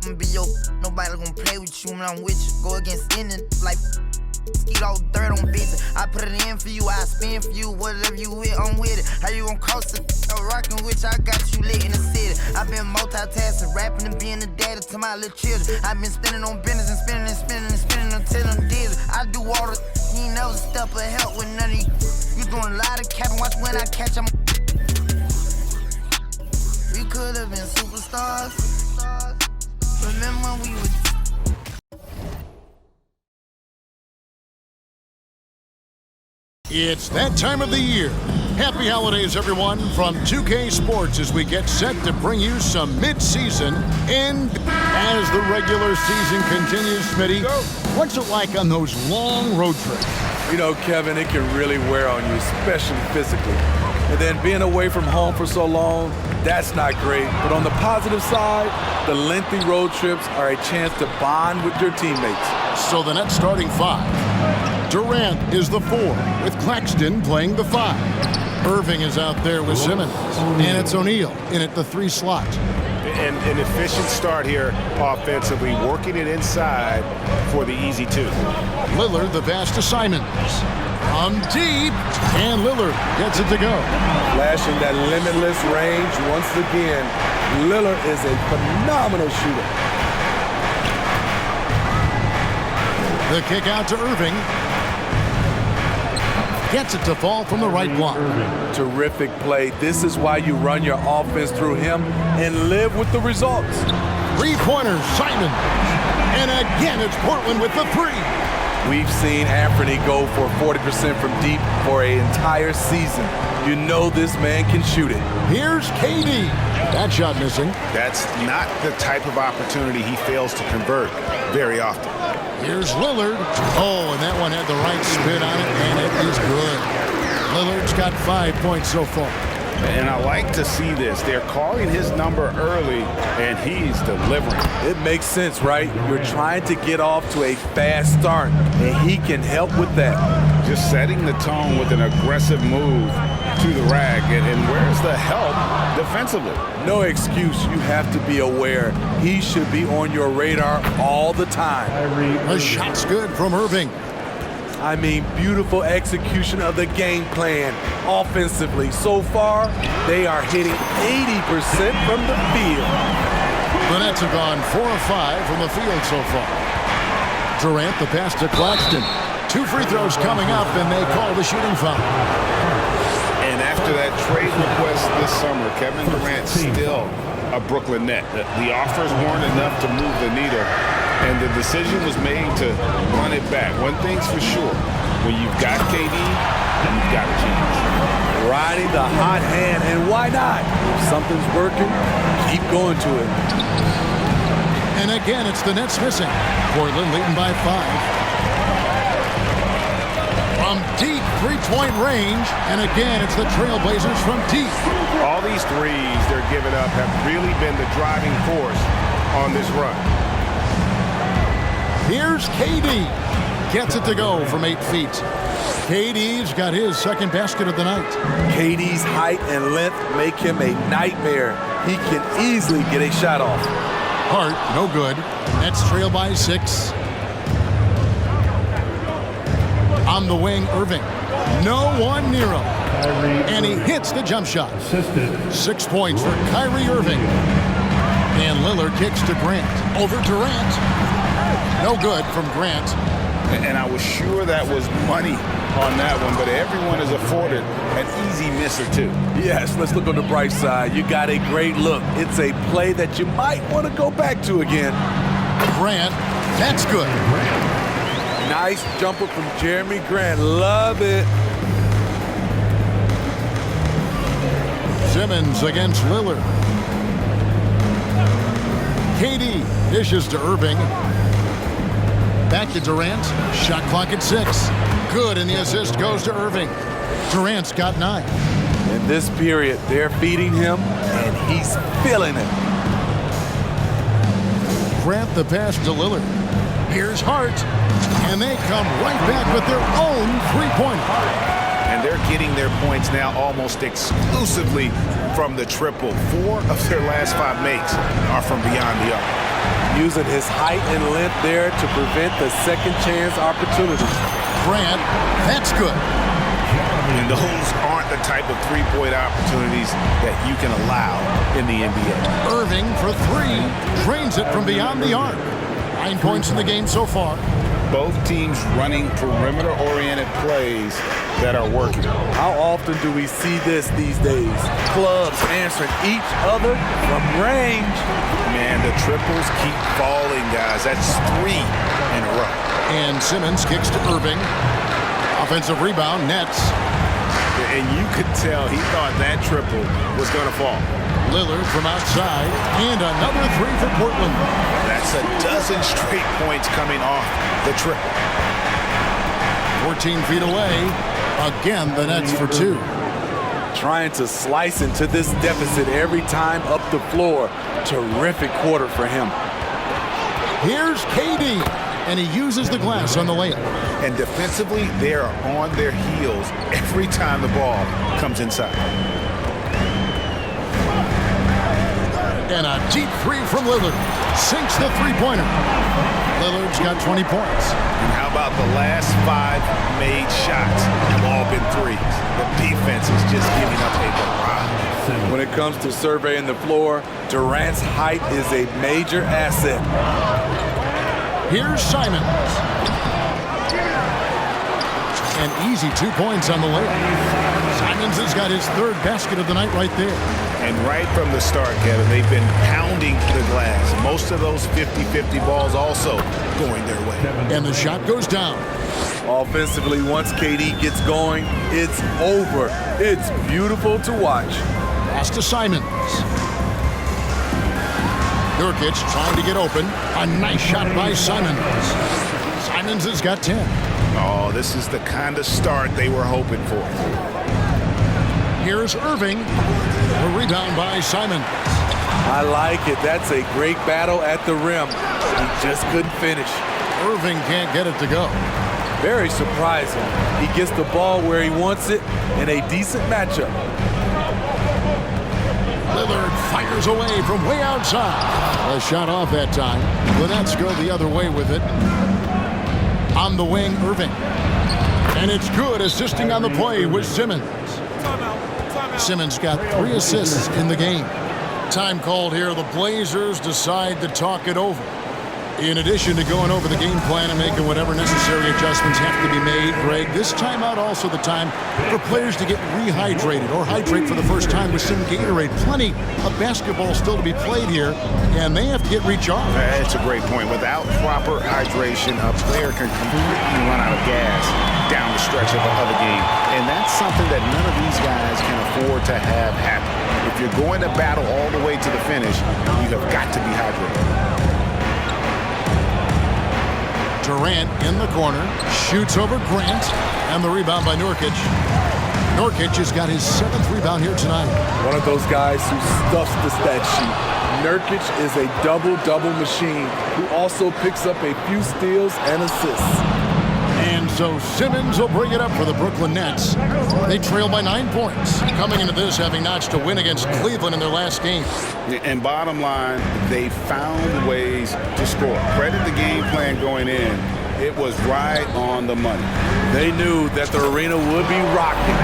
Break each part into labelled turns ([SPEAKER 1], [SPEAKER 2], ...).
[SPEAKER 1] I'ma be your nobody gonna play with you when I'm with you. Go against any like skeet all dirt on bitches. I put it in for you, I spin for you. Whatever you with, I'm with it. How you gon' coast it? Rockin' with you, I got you lit in the city. I been multitasking, rapping and being the daddy to my little children. I been spinning on business and spinning and spinning and spinning until I'm dizzy. I do all the you ain't never step of help with none of you. You doing a lot of capping, watch when I catch them. We could have been superstars. Remember when we were.
[SPEAKER 2] It's that time of the year. Happy holidays, everyone, from 2K Sports as we get set to bring you some mid-season and as the regular season continues, Smitty, what's it like on those long road trips?
[SPEAKER 3] You know, Kevin, it can really wear on you, especially physically. And then being away from home for so long, that's not great. But on the positive side, the lengthy road trips are a chance to bond with your teammates.
[SPEAKER 2] So the Nets starting five. Durant is the 4, with Claxton playing the 5. Irving is out there with Simmons, and it's O'Neal in at the 3 slot.
[SPEAKER 4] And an efficient start here offensively, working it inside for the easy 2.
[SPEAKER 2] Lillard the pass to Simons. From deep, and Lillard gets it to go.
[SPEAKER 3] Flashing that limitless range once again. Lillard is a phenomenal shooter.
[SPEAKER 2] The kick out to Irving. Gets it to fall from the right block.
[SPEAKER 3] Terrific play. This is why you run your offense through him and live with the results.
[SPEAKER 2] 3-pointer, Simon. And again, it's Portland with the 3.
[SPEAKER 3] We've seen Anthony go for 40% from deep for an entire season. You know this man can shoot it.
[SPEAKER 2] Here's KD. That shot missing.
[SPEAKER 4] That's not the type of opportunity he fails to convert very often.
[SPEAKER 2] Here's Lillard. Oh, and that one had the right spin on it, and it is good. Lillard's got 5 points so far.
[SPEAKER 4] And I like to see this. They're calling his number early, and he's delivering.
[SPEAKER 3] It makes sense, right? You're trying to get off to a fast start, and he can help with that.
[SPEAKER 4] Just setting the tone with an aggressive move to the rack. And where's the help defensively?
[SPEAKER 3] No excuse. You have to be aware. He should be on your radar all the time.
[SPEAKER 2] The shot's good from Irving.
[SPEAKER 3] I mean, beautiful execution of the game plan offensively. So far, they are hitting 80% from the field.
[SPEAKER 2] The Nets have gone 4 of 5 from the field so far. Durant, the pass to Claxton. 2 free throws coming up, and they call the shooting foul.
[SPEAKER 4] And after that trade request this summer, Kevin Durant still a Brooklyn Net. The offers weren't enough to move the needle, and the decision was made to run it back. One thing's for sure, when you've got KD, you've got a chance.
[SPEAKER 3] Riding the hot hand, and why not? If something's working, keep going to it.
[SPEAKER 2] And again, it's the Nets missing. Portland leading by 5. From deep 3-point range, and again, it's the Trailblazers from deep.
[SPEAKER 4] All these threes they're giving up have really been the driving force on this run.
[SPEAKER 2] Here's KD. Gets it to go from 8 feet. KD's got his second basket of the night.
[SPEAKER 3] KD's height and length make him a nightmare. He can easily get a shot off.
[SPEAKER 2] Hart, no good. Nets trail by 6. On the wing, Irving. No one near him. And he hits the jump shot. 6 points for Kyrie Irving. And Lillard kicks to Grant. Over Durant. No good from Grant.
[SPEAKER 4] And I was sure that was money on that one, but everyone is afforded an easy miss or two.
[SPEAKER 3] Yes, let's look on the bright side. You got a great look. It's a play that you might want to go back to again.
[SPEAKER 2] Grant, that's good.
[SPEAKER 3] Nice jumper from Jeremy Grant. Love it.
[SPEAKER 2] Simmons against Lillard. KD dishes to Irving. Back to Durant. Shot clock at 6. Good, and the assist goes to Irving. Durant's got 9.
[SPEAKER 3] In this period, they're feeding him, and he's feeling it.
[SPEAKER 2] Grant the pass to Lillard. Here's Hart. And they come right back with their own 3-pointer.
[SPEAKER 4] And they're getting their points now almost exclusively from the triple. 4 of their last 5 makes are from beyond the arc.
[SPEAKER 3] using his height and length there to prevent the second chance opportunity.
[SPEAKER 2] Grant, that's good.
[SPEAKER 4] And those aren't the type of three-point opportunities that you can allow in the NBA.
[SPEAKER 2] Irving for three, drains it from beyond the arc. 9 points in the game so far.
[SPEAKER 4] Both teams running perimeter-oriented plays that are working.
[SPEAKER 3] How often do we see this these days? Clubs answering each other from range.
[SPEAKER 4] Man, the triples keep falling, guys. That's 3 in a row.
[SPEAKER 2] And Simmons kicks to Irving. Offensive rebound, nets.
[SPEAKER 4] And you could tell he thought that triple was going to fall.
[SPEAKER 2] Lillard from outside, and another three for Portland.
[SPEAKER 4] That's a dozen straight points coming off the triple.
[SPEAKER 2] 14 feet away. Again, the Nets for 2.
[SPEAKER 3] Trying to slice into this deficit every time up the floor. Terrific quarter for him.
[SPEAKER 2] Here's KD, and he uses the glass on the layup.
[SPEAKER 4] And defensively, they are on their heels every time the ball comes inside.
[SPEAKER 2] And a deep three from Lillard. Sinks the three-pointer. Lillard's got 20 points.
[SPEAKER 4] And how about the last 5 made shots have all been threes? The defense is just giving up a barrage.
[SPEAKER 3] When it comes to surveying the floor, Durant's height is a major asset.
[SPEAKER 2] Here's Simons. An easy 2 points on the layup. Simons has got his 3rd basket of the night right there.
[SPEAKER 4] And right from the start, Kevin, they've been pounding the glass. Most of those 50-50 balls also going their way.
[SPEAKER 2] And the shot goes down.
[SPEAKER 3] Offensively, once KD gets going, it's over. It's beautiful to watch.
[SPEAKER 2] Pass to Simons. Nurkic trying to get open. A nice shot by Simons. Simons has got 10.
[SPEAKER 4] Oh, this is the kind of start they were hoping for.
[SPEAKER 2] Here's Irving. A rebound by Simons.
[SPEAKER 3] I like it. That's a great battle at the rim. He just couldn't finish.
[SPEAKER 2] Irving can't get it to go.
[SPEAKER 3] Very surprising. He gets the ball where he wants it in a decent matchup.
[SPEAKER 2] Lillard fires away from way outside. A shot off that time. The Nets go the other way with it. On the wing, Irving. And it's good, assisting on the play with Simmons. Simmons got 3 assists in the game. Time called here. The Blazers decide to talk it over. In addition to going over the game plan and making whatever necessary adjustments have to be made, Greg, this timeout also the time for players to get rehydrated or hydrate for the first time with some Gatorade. Plenty of basketball still to be played here, and they have to get recharged.
[SPEAKER 4] That's a great point. Without proper hydration, a player can completely run out of gas down the stretch of the game. And that's something that none of these guys can afford to have happen. If you're going to battle all the way to the finish, you have got to be hydrated.
[SPEAKER 2] Durant in the corner, shoots over Grant, and the rebound by Nurkic. Nurkic has got his 7th rebound here tonight.
[SPEAKER 3] One of those guys who stuffs the stat sheet. Nurkic is a double-double machine who also picks up a few steals and assists.
[SPEAKER 2] And so Simmons will bring it up for the Brooklyn Nets. They trail by 9 points, coming into this having notched a win against Cleveland in their last game.
[SPEAKER 4] And bottom line, they found ways to score. Credit the game plan going in. It was right on the money.
[SPEAKER 3] They knew that the arena would be rocking.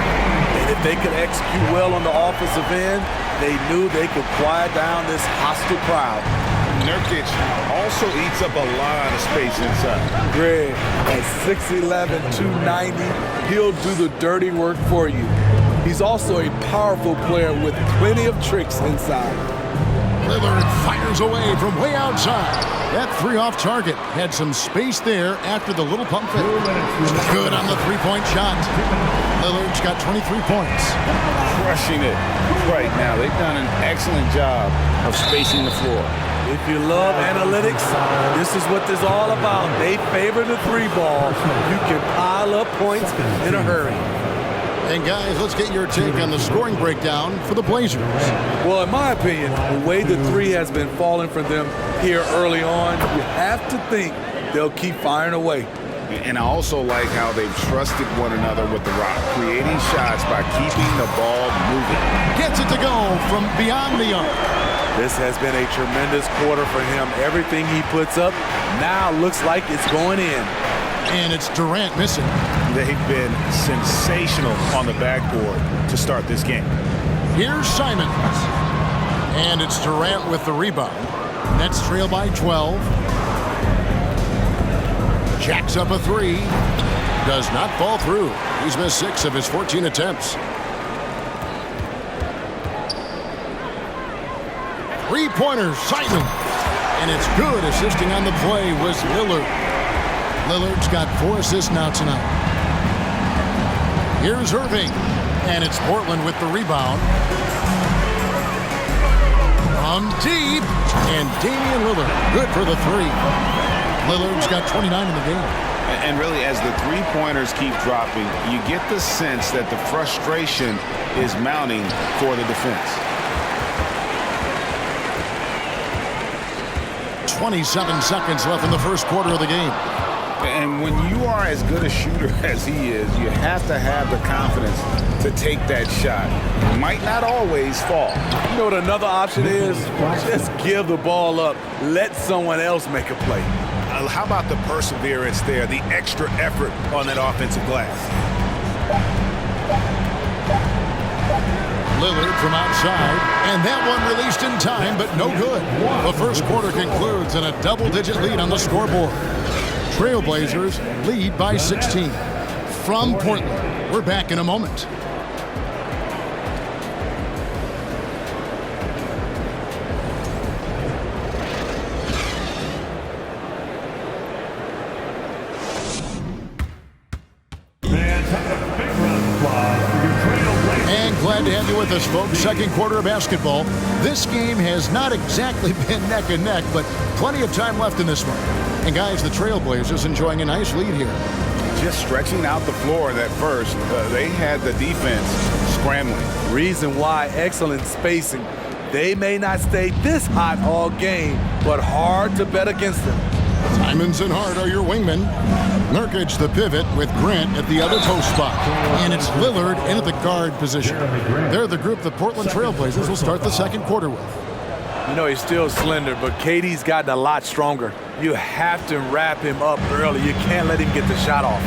[SPEAKER 3] And if they could execute well on the offensive end, they knew they could quiet down this hostile crowd.
[SPEAKER 4] Nurkic also eats up a lot of space inside.
[SPEAKER 3] Greg, at 6'11", 290, he'll do the dirty work for you. He's also a powerful player with plenty of tricks inside.
[SPEAKER 2] Lillard fires away from way outside. That 3 off target had some space there after the little pump fake. Good on the 3-point shot. Lillard's got 23 points.
[SPEAKER 4] Crushing it right now. They've done an excellent job of spacing the floor.
[SPEAKER 3] If you love analytics, this is what this is all about. They favor the 3-ball. You can pile up points in a hurry.
[SPEAKER 2] And guys, let's get your take on the scoring breakdown for the Blazers.
[SPEAKER 3] Well, in my opinion, the way the 3 has been falling for them here early on, you have to think they'll keep firing away.
[SPEAKER 4] And I also like how they've trusted one another with the rock, creating shots by keeping the ball moving.
[SPEAKER 2] Gets it to go from beyond the arc.
[SPEAKER 3] This has been a tremendous quarter for him. Everything he puts up now looks like it's going in.
[SPEAKER 2] And it's Durant missing.
[SPEAKER 4] They've been sensational on the backboard to start this game.
[SPEAKER 2] Here's Simons. And it's Durant with the rebound. Nets trail by 12. Jacks up a three. Does not fall through. He's missed 6 of his 14 attempts. Three-pointer, Simon. And it's good. Assisting on the play was Lillard. Lillard's got 4 assists now tonight. Here's Irving. And it's Portland with the rebound. From deep. And Damian Lillard, good for the 3. Lillard's got 29 in the game.
[SPEAKER 4] And really, as the three-pointers keep dropping, you get the sense that the frustration is mounting for the defense.
[SPEAKER 2] 27 seconds left in the first quarter of the game.
[SPEAKER 4] And when you are as good a shooter as he is, you have to have the confidence to take that shot. It might not always fall.
[SPEAKER 3] You know what another option is? Just give the ball up. Let someone else make a play.
[SPEAKER 4] How about the perseverance there, the extra effort on that offensive glass?
[SPEAKER 2] Lillard from outside, and that one released in time, but no good. The first quarter concludes in a double-digit lead on the scoreboard. Trailblazers lead by 16. From Portland, we're back in a moment. Glad to have you with us, folks. Second quarter of basketball. This game has not exactly been neck and neck, but plenty of time left in this one. And guys, the Trailblazers enjoying a nice lead here.
[SPEAKER 4] Just stretching out the floor that first. They had the defense scrambling.
[SPEAKER 3] Reason why, excellent spacing. They may not stay this hot all game, but hard to bet against them.
[SPEAKER 2] Simons and Hart are your wingmen. Nurkic the pivot with Grant at the other post spot. And it's Lillard in at the guard position. They're the group the Portland Trailblazers will start the second quarter with.
[SPEAKER 3] You know, he's still slender, but KD's gotten a lot stronger. You have to wrap him up early. You can't let him get the shot off.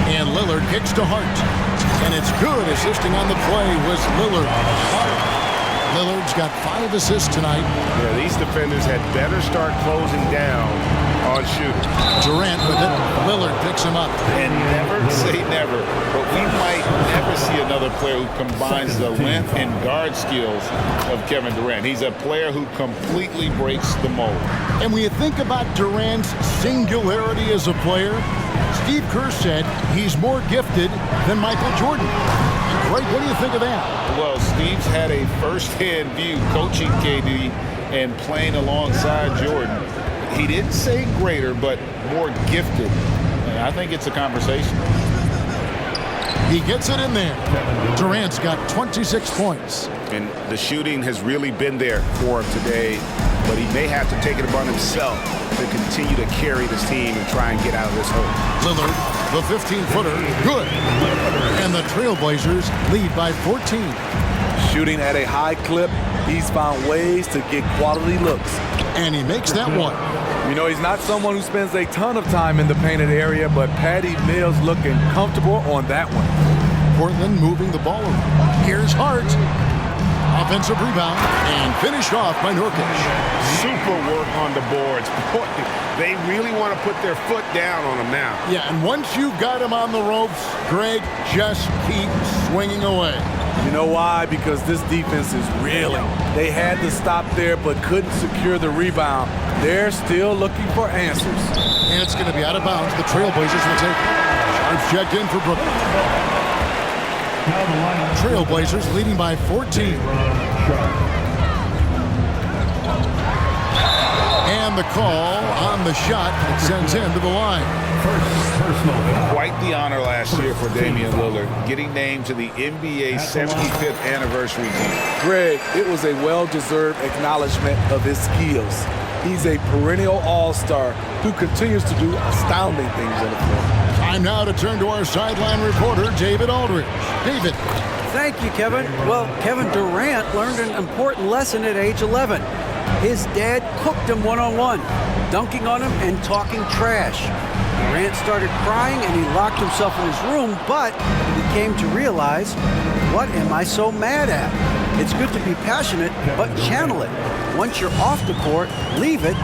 [SPEAKER 2] And Lillard kicks to Hart. And it's good. Assisting on the play was Lillard. Lillard's got 5 assists tonight.
[SPEAKER 4] Yeah, these defenders had better start closing down on shooting.
[SPEAKER 2] Durant with it. Lillard picks him up.
[SPEAKER 4] And never say never, but we might never see another player who combines the length and guard skills of Kevin Durant. He's a player who completely breaks the mold.
[SPEAKER 2] And when you think about Durant's singularity as a player, Steve Kerr said he's more gifted than Michael Jordan. Greg, what do you think of that?
[SPEAKER 4] Well, Steve's had a first-hand view coaching KD and playing alongside Jordan. He didn't say greater, but more gifted. And I think it's a conversation.
[SPEAKER 2] He gets it in there. Durant's got 26 points.
[SPEAKER 4] And the shooting has really been there for him today, but he may have to take it upon himself to continue to carry this team and try and get out of this hole.
[SPEAKER 2] Lillard, the 15-footer, good. And the Trailblazers lead by 14.
[SPEAKER 3] Shooting at a high clip, he's found ways to get quality looks.
[SPEAKER 2] And he makes that one.
[SPEAKER 3] You know, he's not someone who spends a ton of time in the painted area, but Patty Mills looking comfortable on that one.
[SPEAKER 2] Portland moving the ball around. Here's Hart. Offensive rebound and finished off by Nurkic.
[SPEAKER 4] Super work on the boards. Boy, they really want to put their foot down on him now.
[SPEAKER 2] Yeah, and once you've got him on the ropes, Greg, just keep swinging away.
[SPEAKER 3] You know why? Because this defense is reeling. They had to stop there but couldn't secure the rebound. They're still looking for answers.
[SPEAKER 2] And it's going to be out of bounds. The Trailblazers will take it. Sharps checked in for Brooklyn. Trailblazers leading by 14. And the call on the shot that sends him to the line.
[SPEAKER 4] Quite the honor last year for Damian Lillard, getting named to the NBA 75th anniversary team.
[SPEAKER 3] Greg, it was a well-deserved acknowledgement of his skills. He's a perennial all-star who continues to do astounding things on the floor.
[SPEAKER 2] Time now to turn to our sideline reporter, David Aldridge. David.
[SPEAKER 5] Thank you, Kevin. Well, Kevin Durant learned an important lesson at age 11. His dad cooked him one-on-one, dunking on him and talking trash. Durant started crying and he locked himself in his room, but he came to realize, what am I so mad at? It's good to be passionate, but channel it. Once you're off the court, leave it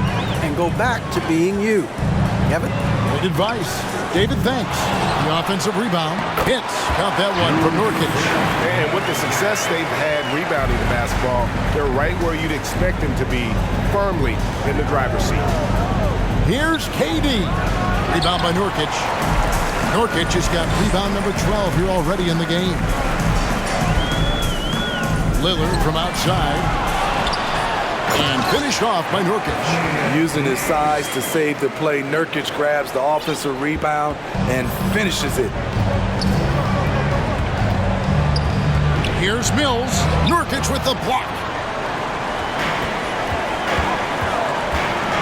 [SPEAKER 5] and go back to being you. Kevin?
[SPEAKER 2] Great advice. David, thanks. The offensive rebound hits. Count that one from Nurkic.
[SPEAKER 4] And with the success they've had rebounding the basketball, they're right where you'd expect them to be, firmly in the driver's seat.
[SPEAKER 2] Here's KD. Rebound by Nurkic. Nurkic has got rebound number 12 here already in the game. Lillard from outside. And finished off by Nurkic.
[SPEAKER 3] Using his size to save the play, Nurkic grabs the offensive rebound and finishes it.
[SPEAKER 2] Here's Mills. Nurkic with the block.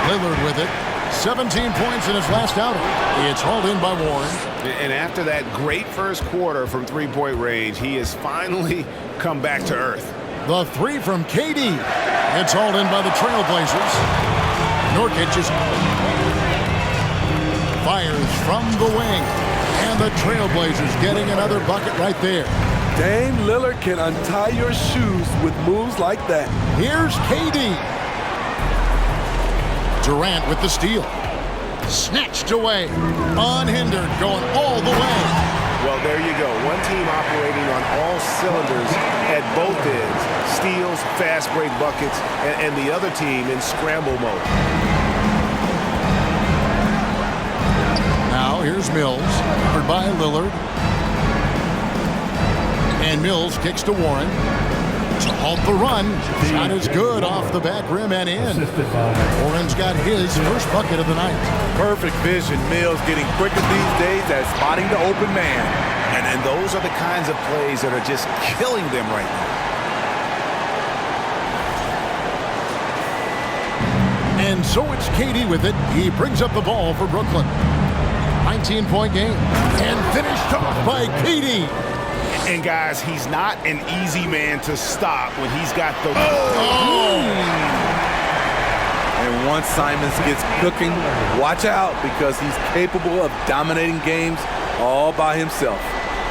[SPEAKER 2] Lillard with it. 17 points in his last outing. It's hauled in by Warren.
[SPEAKER 4] And after that great first quarter from three-point range, he has finally come back to earth.
[SPEAKER 2] The three from KD. It's hauled in by the Trailblazers. Nurkic is fires from the wing. And the Trailblazers getting another bucket right there.
[SPEAKER 3] Dame Lillard can untie your shoes with moves like that.
[SPEAKER 2] Here's KD. Durant with the steal. Snatched away. Unhindered, going all the way.
[SPEAKER 4] Well, there you go. One team operating on all cylinders at both ends. Steals, fast break buckets, and the other team in scramble mode.
[SPEAKER 2] Now here's Mills, covered by Lillard. And Mills kicks to Warren. To halt the run. Shot is good off the back rim and in. Warren's got his first bucket of the night.
[SPEAKER 3] Perfect vision. Mills getting quicker these days at spotting the open man.
[SPEAKER 4] And those are the kinds of plays that are just killing them right now.
[SPEAKER 2] And so it's KD with it. He brings up the ball for Brooklyn. 19-point game. And finished off by KD.
[SPEAKER 4] And guys, he's not an easy man to stop when he's got the...
[SPEAKER 3] And once Simons gets cooking, watch out because he's capable of dominating games all by himself.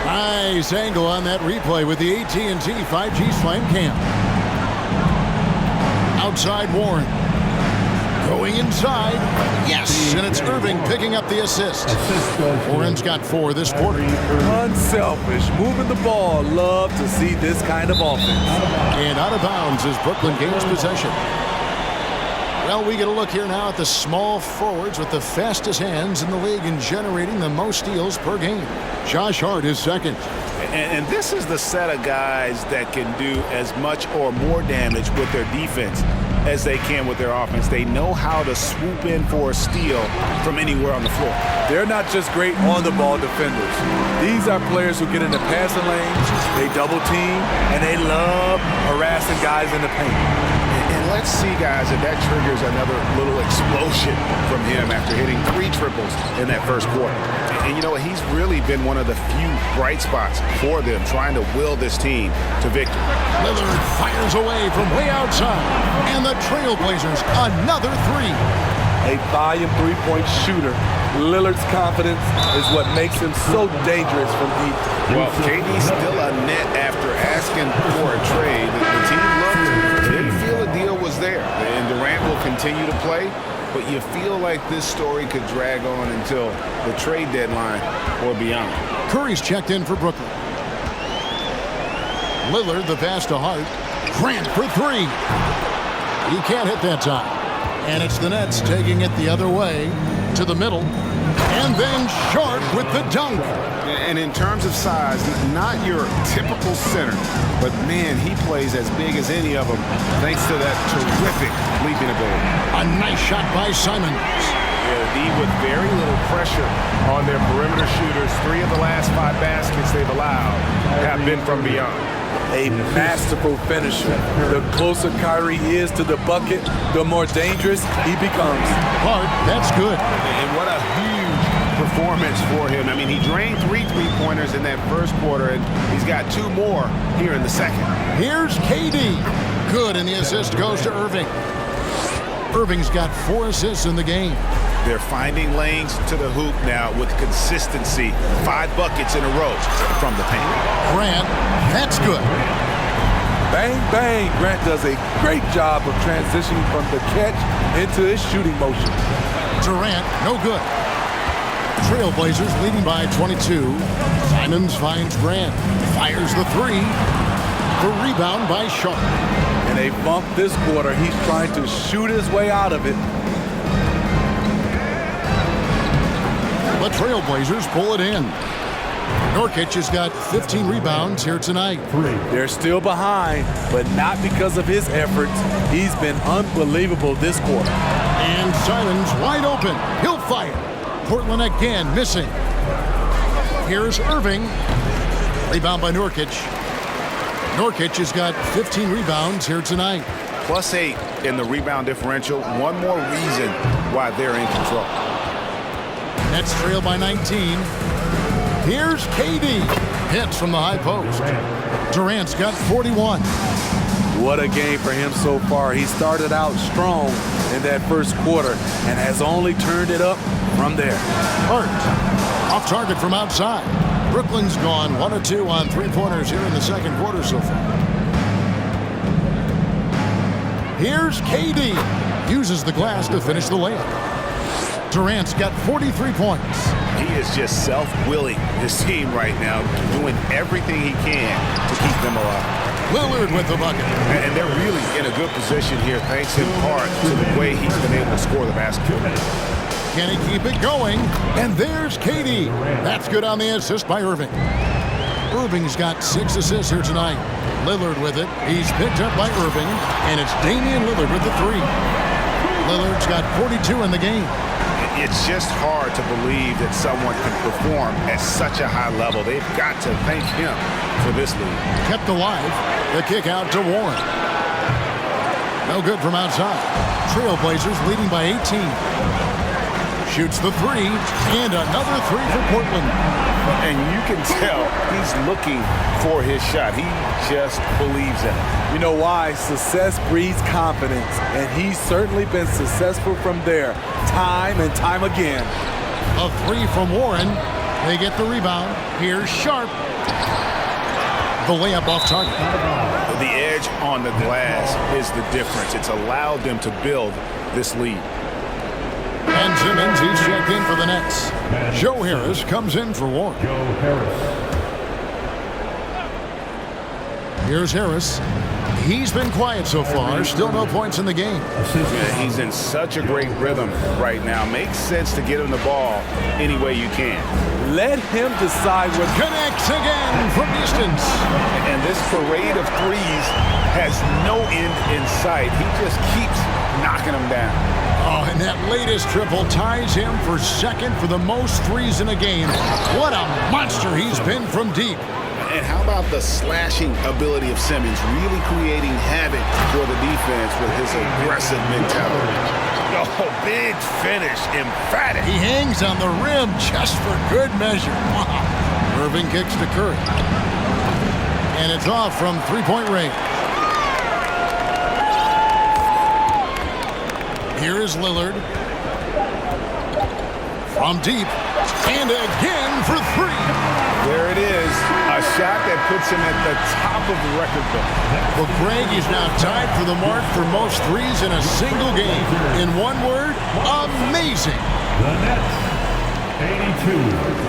[SPEAKER 2] Nice angle on that replay with the AT&T 5G Slam Cam. Outside Warren. Going inside. Yes! And it's Irving picking up the assist. Warren's got 4 this quarter.
[SPEAKER 3] Unselfish. Moving the ball. Love to see this kind of offense.
[SPEAKER 2] And out of bounds as Brooklyn gains possession. Well, we get a look here now at the small forwards with the fastest hands in the league and generating the most steals per game. Josh Hart is second.
[SPEAKER 4] And this is the set of guys that can do as much or more damage with their defense as they can with their offense. They know how to swoop in for a steal from anywhere on the floor.
[SPEAKER 3] They're not just great on-the-ball defenders. These are players who get in the passing lanes, they double team, and they love harassing guys in the paint.
[SPEAKER 4] And let's see, guys, if that triggers another little explosion from him after hitting 3 triples in that first quarter. And you know, he's really been one of the few bright spots for them, trying to will this team to victory.
[SPEAKER 2] Lillard fires away from way outside. And the Trailblazers, another 3.
[SPEAKER 3] A volume three-point shooter. Lillard's confidence is what makes him so dangerous from deep.
[SPEAKER 4] Well, KD's still a net after asking for a trade. The team looked, didn't feel a deal was there. And Durant will continue to play, but you feel like this story could drag on until the trade deadline or beyond.
[SPEAKER 2] Curry's checked in for Brooklyn. Lillard, the pass to Hart. Grant for 3. He can't hit that time. And it's the Nets taking it the other way to the middle. And then Sharp with the dunk.
[SPEAKER 4] And in terms of size, not your typical center, but man, he plays as big as any of them thanks to that terrific leaping ability.
[SPEAKER 2] A nice shot by Simons.
[SPEAKER 4] Yeah, D with very little pressure on their perimeter shooters. 3 of the last 5 baskets they've allowed have been from beyond.
[SPEAKER 3] A masterful finisher. The closer Kyrie is to the bucket, the more dangerous he becomes.
[SPEAKER 2] Hart, that's good.
[SPEAKER 4] And what a huge performance for him. I mean, he drained 3 3-pointers in that first quarter, and he's got 2 more here in the second.
[SPEAKER 2] Here's KD. Good, and the assist goes to Irving. Irving's got 4 assists in the game.
[SPEAKER 4] They're finding lanes to the hoop now with consistency. 5 buckets in a row from the paint.
[SPEAKER 2] Grant, that's good.
[SPEAKER 3] Bang, bang. Grant does a great job of transitioning from the catch into his shooting motion.
[SPEAKER 2] Durant, no good. Trailblazers leading by 22. Simons finds Grant. Fires the 3. The rebound by Sharp.
[SPEAKER 3] And a bump this quarter. He's trying to shoot his way out of it.
[SPEAKER 2] The Trailblazers pull it in. Nurkic has got 15 rebounds here tonight.
[SPEAKER 3] They're still behind, but not because of his efforts. He's been unbelievable this quarter.
[SPEAKER 2] And Simons wide open. He'll fire. Portland again missing. Here's Irving. Rebound by Nurkic. Nurkic has got 15 rebounds here tonight.
[SPEAKER 4] +8 in the rebound differential. One more reason why they're in control.
[SPEAKER 2] Nets trail by 19. Here's KD. Hits from the high post. Durant's got 41.
[SPEAKER 3] What a game for him so far. He started out strong in that first quarter and has only turned it up from there.
[SPEAKER 2] Hart. Off target from outside. Brooklyn's gone 1 of 2 on 3-pointers here in the second quarter so far. Here's KD. Uses the glass to finish the layup. Durant's got 43 points.
[SPEAKER 4] He is just self-willing his team right now, doing everything he can to keep them alive.
[SPEAKER 2] Lillard with the bucket.
[SPEAKER 4] And they're really in a good position here, thanks in part to the way he's been able to score the basketball.
[SPEAKER 2] Can he keep it going? And there's KD. That's good on the assist by Irving. Irving's got 6 assists here tonight. Lillard with it. He's picked up by Irving, and it's Damian Lillard with the 3. Lillard's got 42 in the game.
[SPEAKER 4] It's just hard to believe that someone can perform at such a high level. They've got to thank him for this lead.
[SPEAKER 2] Kept alive. The kick out to Warren. No good from outside. Trailblazers leading by 18. Shoots the 3, and another 3 for Portland.
[SPEAKER 4] And you can tell he's looking for his shot. He just believes in it.
[SPEAKER 3] You know why? Success breeds confidence, and he's certainly been successful from there time and time again.
[SPEAKER 2] A 3 from Warren. They get the rebound. Here's Sharp. The layup off target.
[SPEAKER 4] The edge on the glass is the difference. It's allowed them to build this lead.
[SPEAKER 2] And Simmons, he's checked in for the Nets. Joe Harris comes in for Warren. Here's Harris. He's been quiet so far. Still no points in the game.
[SPEAKER 4] Yeah, he's in such a great rhythm right now. Makes sense to get him the ball any way you can.
[SPEAKER 3] Let him decide what
[SPEAKER 2] Connects again from distance.
[SPEAKER 4] And this parade of threes has no end in sight. He just keeps knocking them down.
[SPEAKER 2] Oh, and that latest triple ties him for second for the most threes in a game. What a monster he's been from deep.
[SPEAKER 4] And how about the slashing ability of Simmons, really creating havoc for the defense with his aggressive mentality. Oh, big finish, emphatic.
[SPEAKER 2] He hangs on the rim just for good measure. Wow. Irving kicks to Curry. And it's off from three-point range. Here is Lillard. From deep. And again for 3.
[SPEAKER 4] There it is. A shot that puts him at the top of the record book.
[SPEAKER 2] Well, Greg is now tied for the mark for most threes in a single game. In one word, amazing.
[SPEAKER 6] The Nets, 82.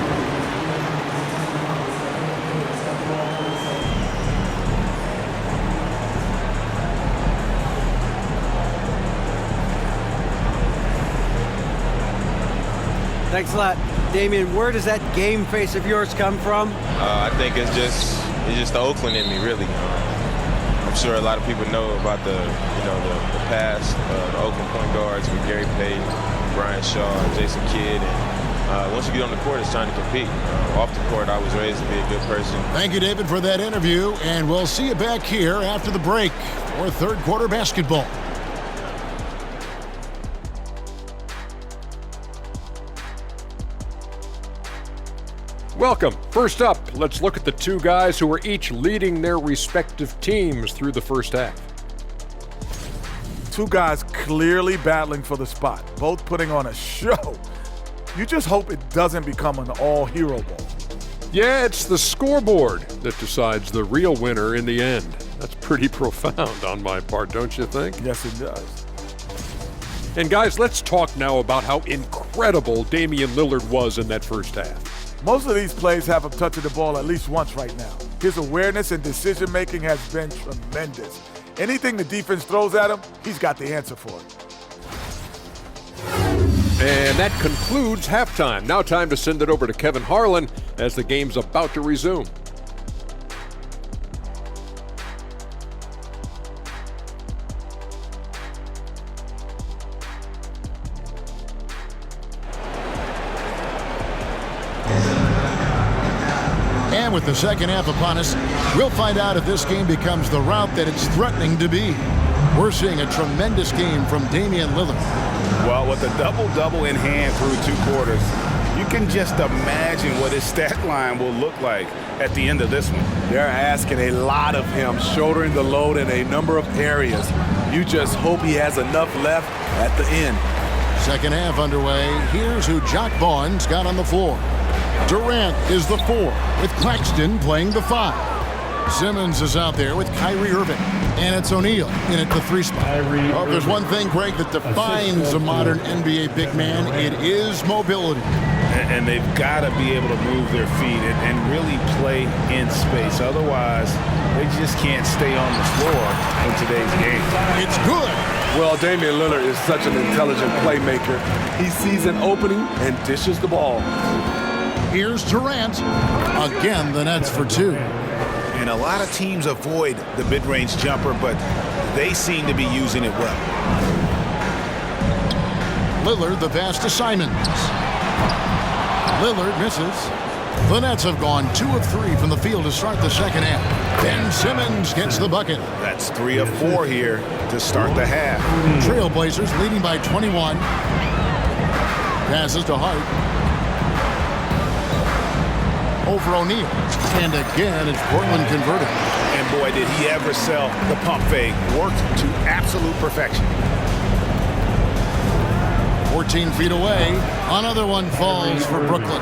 [SPEAKER 5] Thanks a lot. Damian, where does that game face of yours come from?
[SPEAKER 7] I think it's just the Oakland in me, really. I'm sure a lot of people know about the past, the Oakland point guards with Gary Payton, Brian Shaw, Jason Kidd, and once you get on the court, it's trying to compete. Off the court, I was raised to be a good person.
[SPEAKER 2] Thank you, David, for that interview, and we'll see you back here after the break for third quarter basketball.
[SPEAKER 8] Welcome. First up, let's look at the two guys who are each leading their respective teams through the first half.
[SPEAKER 3] Two guys clearly battling for the spot, both putting on a show. You just hope it doesn't become an all-hero ball.
[SPEAKER 8] Yeah, it's the scoreboard that decides the real winner in the end. That's pretty profound on my part, don't you think?
[SPEAKER 3] Yes, it does.
[SPEAKER 8] And guys, let's talk now about how incredible Damian Lillard was in that first half.
[SPEAKER 3] Most of these plays have him touching the ball at least once right now. His awareness and decision-making has been tremendous. Anything the defense throws at him, he's got the answer for it.
[SPEAKER 8] And that concludes halftime. Now time to send it over to Kevin Harlan as the game's about to resume.
[SPEAKER 2] And with the second half upon us, we'll find out if this game becomes the route that it's threatening to be. We're seeing a tremendous game from Damian Lillard.
[SPEAKER 4] Well, with a double-double in hand through 2 quarters, you can just imagine what his stat line will look like at the end of this one.
[SPEAKER 3] They're asking a lot of him, shouldering the load in a number of areas. You just hope he has enough left at the end.
[SPEAKER 2] Second half underway. Here's who Jock Vaughn's got on the floor. Durant is the 4, with Claxton playing the 5. Simmons is out there with Kyrie Irving. And it's O'Neal in at the 3 spot. Oh, if there's one thing, Greg, that defines a modern NBA big man, it is mobility.
[SPEAKER 4] And they've got to be able to move their feet and really play in space. Otherwise, they just can't stay on the floor in today's game.
[SPEAKER 2] It's good.
[SPEAKER 3] Well, Damian Lillard is such an intelligent playmaker. He sees an opening and dishes the ball.
[SPEAKER 2] Here's Durant. Again, the Nets for 2.
[SPEAKER 4] And a lot of teams avoid the mid-range jumper, but they seem to be using it well.
[SPEAKER 2] Lillard the pass to Simons. Lillard misses. The Nets have gone 2 of 3 from the field to start the second half. Ben Simmons gets the bucket.
[SPEAKER 4] That's 3 of 4 here to start the half.
[SPEAKER 2] Trailblazers leading by 21. Passes to Hart. Over O'Neal. And again, it's Portland converted.
[SPEAKER 4] And boy, did he ever sell the pump fake. Worked to absolute perfection.
[SPEAKER 2] 14 feet away. Another one falls for Brooklyn.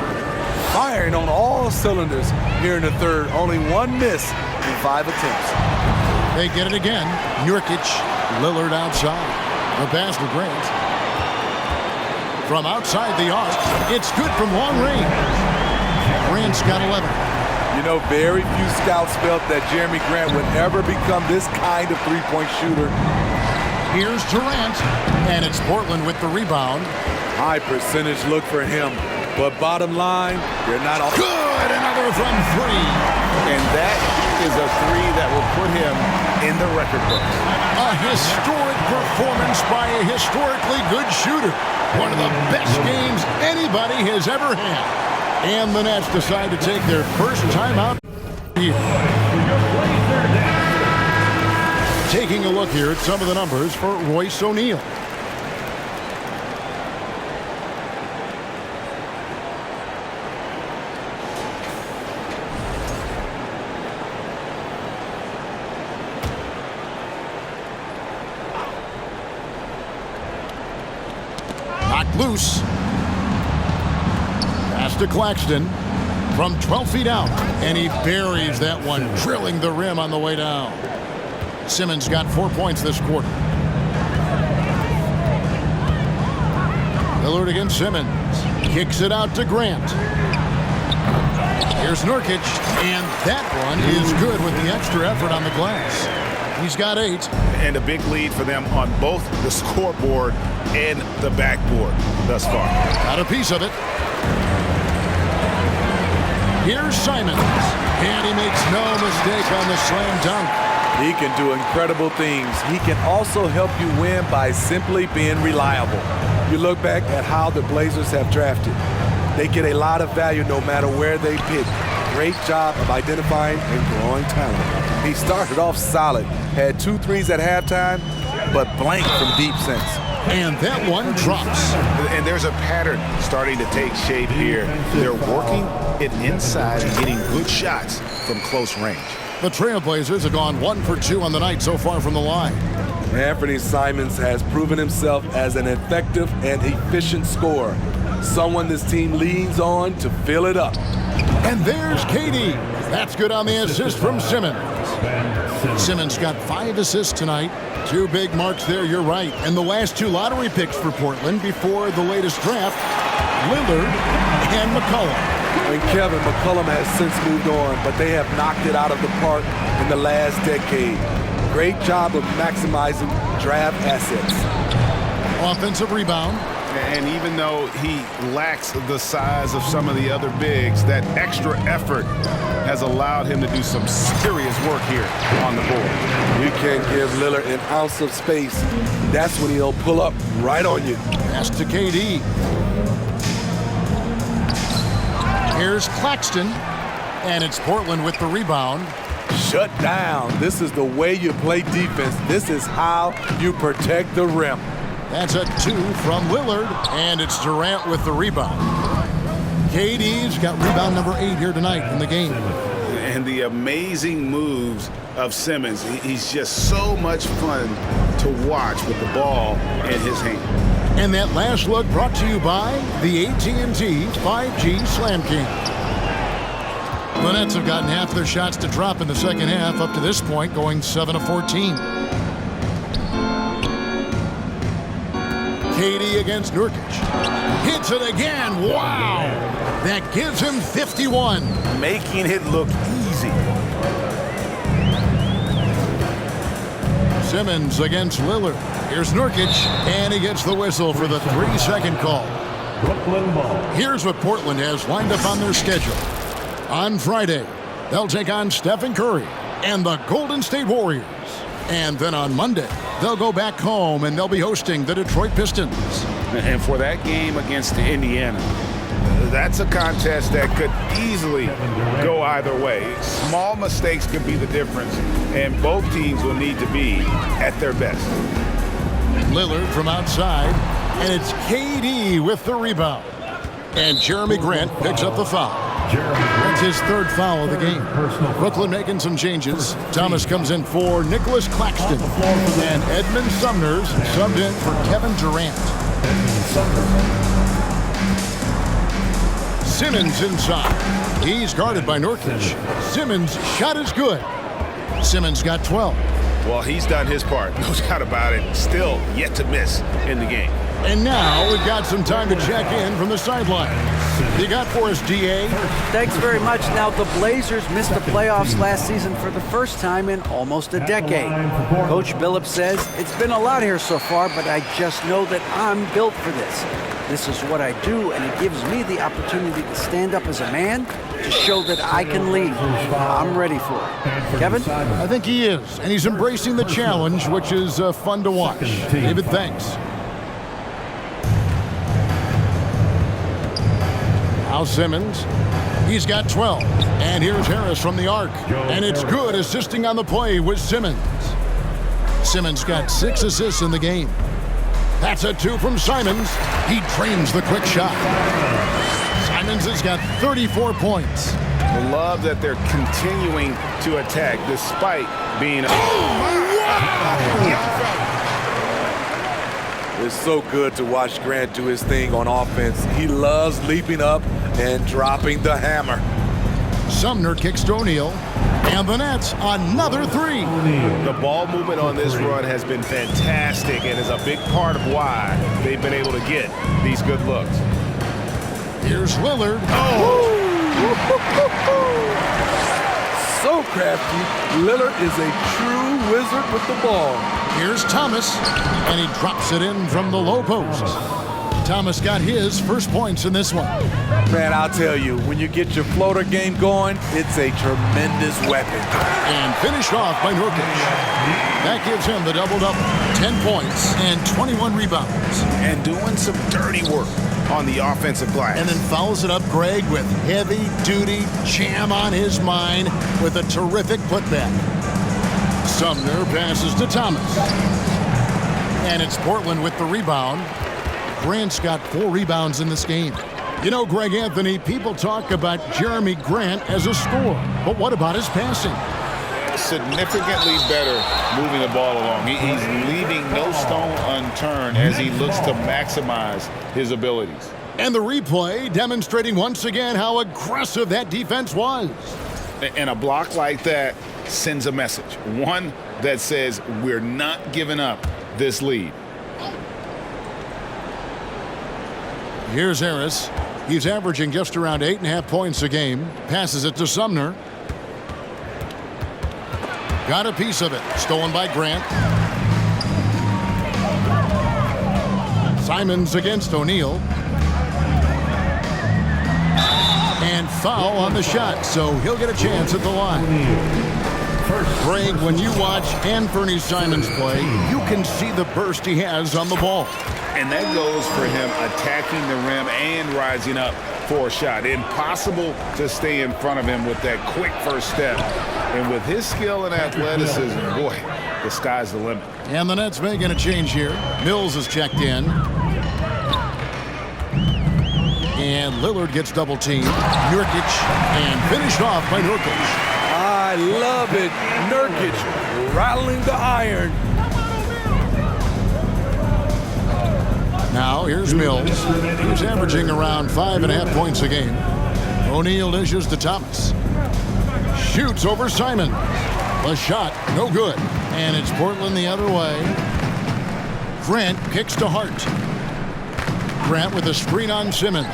[SPEAKER 3] Firing on all cylinders here in the third. Only 1 miss in 5 attempts.
[SPEAKER 2] They get it again. Nurkic, Lillard outside. The pass to Grant. From outside the arc, it's good from long range. Grant's got 11.
[SPEAKER 3] You know, very few scouts felt that Jeremy Grant would ever become this kind of three-point shooter.
[SPEAKER 2] Here's Durant, and it's Portland with the rebound.
[SPEAKER 3] High percentage look for him, but bottom line, they're not all
[SPEAKER 2] good. Another from 3.
[SPEAKER 4] And that is a 3 that will put him in the record books.
[SPEAKER 2] A historic performance by a historically good shooter. One of the best games anybody has ever had. And the Nets decide to take their first timeout here. Taking a look here at some of the numbers for Royce O'Neal. Knocked loose. To Claxton from 12 feet out, and he buries that one, drilling the rim on the way down. Simmons got 4 points this quarter. Lillard against Simmons. Kicks it out to Grant. Here's Nurkic, and that one is good with the extra effort on the glass. He's got 8.
[SPEAKER 4] And a big lead for them on both the scoreboard and the backboard thus far.
[SPEAKER 2] Got a piece of it. Here's Simons, and he makes no mistake on the slam dunk.
[SPEAKER 3] He can do incredible things. He can also help you win by simply being reliable. You look back at how the Blazers have drafted. They get a lot of value no matter where they pick. Great job of identifying and growing talent. He started off solid, had 2 threes at halftime, but blanked from deep since.
[SPEAKER 2] And that one drops.
[SPEAKER 4] And there's a pattern starting to take shape here. They're working it inside and getting good shots from close range.
[SPEAKER 2] The Trailblazers have gone 1 for 2 on the night so far from the line.
[SPEAKER 3] Anthony Simons has proven himself as an effective and efficient scorer. Someone this team leans on to fill it up.
[SPEAKER 2] And there's KD. That's good on the assist from Simmons. Simmons got 5 assists tonight. 2 big marks there, you're right. And the last 2 lottery picks for Portland before the latest draft, Lillard and McCollum.
[SPEAKER 3] And Kevin, McCollum has since moved on, but they have knocked it out of the park in the last decade. Great job of maximizing draft assets.
[SPEAKER 2] Offensive rebound.
[SPEAKER 4] And even though he lacks the size of some of the other bigs, that extra effort has allowed him to do some serious work here on the board.
[SPEAKER 3] You can't give Lillard an ounce of space. That's when he'll pull up right on you.
[SPEAKER 2] Pass to KD. Here's Claxton. And it's Portland with the rebound.
[SPEAKER 3] Shut down. This is the way you play defense. This is how you protect the rim.
[SPEAKER 2] That's a 2 from Lillard, and it's Durant with the rebound. KD's got rebound number 8 here tonight in the game.
[SPEAKER 4] And the amazing moves of Simmons. He's just so much fun to watch with the ball in his hand.
[SPEAKER 2] And that last look brought to you by the AT&T 5G Slam King. The Nets have gotten half their shots to drop in the second half up to this point, going 7 of 14. KD against Nurkic. Hits it again. Wow! That gives him 51.
[SPEAKER 4] Making it look easy.
[SPEAKER 2] Simmons against Lillard. Here's Nurkic, and he gets the whistle for the 3-second call.
[SPEAKER 6] Brooklyn ball.
[SPEAKER 2] Here's what Portland has lined up on their schedule. On Friday, they'll take on Stephen Curry and the Golden State Warriors. And then on Monday, they'll go back home and they'll be hosting the Detroit Pistons.
[SPEAKER 4] And for that game against Indiana, that's a contest that could easily go either way. Small mistakes could be the difference, and both teams will need to be at their best.
[SPEAKER 2] Lillard from outside, and it's KD with the rebound. And Jeremy Grant picks up the foul. That's his 3rd foul of the game. Brooklyn making some changes. Thomas comes in for Nicholas Claxton. And Edmund Sumner's subbed in for Kevin Durant. Simmons inside. He's guarded by Nurkic. Simmons' shot is good. Simmons got 12.
[SPEAKER 4] Well, he's done his part. No doubt about it. Still yet to miss in the game.
[SPEAKER 2] And now we've got some time to check in from the sideline. You got for us, DA?
[SPEAKER 5] Thanks very much. Now, the Blazers missed the playoffs last season for the first time in almost a decade. Coach Billups says, it's been a lot here so far, but I just know that I'm built for this. This is what I do, and it gives me the opportunity to stand up as a man to show that I can lead. I'm ready for it. Kevin?
[SPEAKER 2] I think he is, and he's embracing the challenge, which is fun to watch. David, thanks. Now Simmons, he's got 12. And here's Harris from the arc. And it's good, assisting on the play with Simmons. Simmons got 6 assists in the game. That's a 2 from Simons. He drains the quick shot. Simons has got 34 points.
[SPEAKER 4] I love that they're continuing to attack despite being...
[SPEAKER 3] It's so good to watch Grant do his thing on offense. He loves leaping up and dropping the hammer.
[SPEAKER 2] Sumner kicks to O'Neal. And the Nets, another 3.
[SPEAKER 4] The ball movement on this run has been fantastic and is a big part of why they've been able to get these good looks.
[SPEAKER 2] Here's Lillard.
[SPEAKER 3] So crafty. Lillard is a true wizard with the ball.
[SPEAKER 2] Here's Thomas, and he drops it in from the low post. Thomas got his first points in this one.
[SPEAKER 3] Man, I'll tell you, when you get your floater game going, it's a tremendous weapon.
[SPEAKER 2] And finished off by Nurkic. That gives him the double-double. 10 points and 21 rebounds.
[SPEAKER 4] And doing some dirty work on the offensive glass.
[SPEAKER 2] And then follows it up, Greg, with heavy-duty jam on his mind with a terrific putback. Sumner passes to Thomas. And it's Portland with the rebound. Grant's got 4 rebounds in this game. You know, Greg Anthony, people talk about Jeremy Grant as a scorer, but what about his passing?
[SPEAKER 4] Significantly better moving the ball along. He's leaving no stone unturned as he looks to maximize his abilities.
[SPEAKER 2] And the replay demonstrating once again how aggressive that defense was.
[SPEAKER 4] And a block like that sends a message. One that says we're not giving up this lead.
[SPEAKER 2] Here's Harris. He's averaging just around 8.5 points a game. Passes it to Sumner. Got a piece of it. Stolen by Grant. Simons against O'Neal. And foul on the shot, so he'll get a chance at the line. Greg, when you watch Anthony Simons play, you can see the burst he has on the ball.
[SPEAKER 4] And that goes for him attacking the rim and rising up for a shot. Impossible to stay in front of him with that quick first step. And with his skill and athleticism, boy, the sky's the limit.
[SPEAKER 2] And the Nets making a change here. Mills is checked in. And Lillard gets double-teamed. Nurkic, and finished off by Nurkic.
[SPEAKER 3] I love it. Nurkic rattling the iron.
[SPEAKER 2] Now here's Mills. He's averaging around 5.5 points a game. O'Neal dishes to Thomas. Shoots over Simon. The shot, no good. And it's Portland the other way. Grant kicks to Hart. Grant with a screen on Simmons.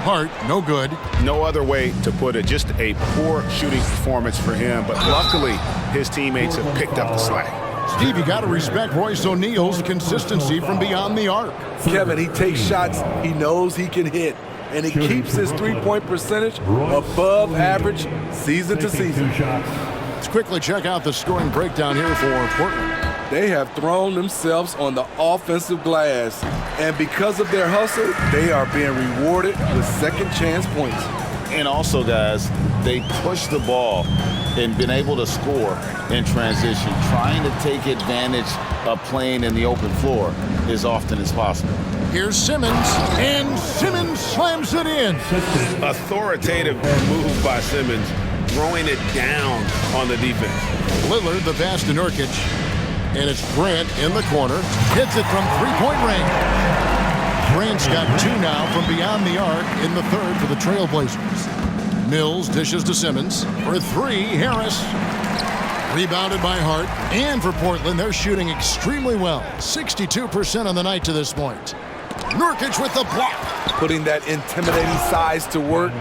[SPEAKER 2] Hart, no good.
[SPEAKER 4] No other way to put it. Just a poor shooting performance for him. But luckily, his teammates have picked up the slack.
[SPEAKER 2] Steve, you got to respect Royce O'Neal's consistency from beyond the arc.
[SPEAKER 3] Kevin, he takes shots he knows he can hit, and he keeps his three-point percentage above average season to season.
[SPEAKER 2] Let's quickly check out the scoring breakdown here for Portland.
[SPEAKER 3] They have thrown themselves on the offensive glass, and because of their hustle, they are being rewarded with second chance points.
[SPEAKER 4] And also, guys, they push the ball and been able to score in transition, trying to take advantage of playing in the open floor as often as possible.
[SPEAKER 2] Here's Simmons, and Simmons slams it in.
[SPEAKER 4] Authoritative move by Simmons, throwing it down on the defense.
[SPEAKER 2] Lillard, the pass to Nurkic, and it's Grant in the corner. Hits it from three-point range. Grant's got 2 now from beyond the arc in the third for the Trailblazers. Mills dishes to Simmons. For 3, Harris. Rebounded by Hart. And for Portland, they're shooting extremely well. 62% on the night to this point. Nurkic with the block.
[SPEAKER 3] Putting that intimidating size to work,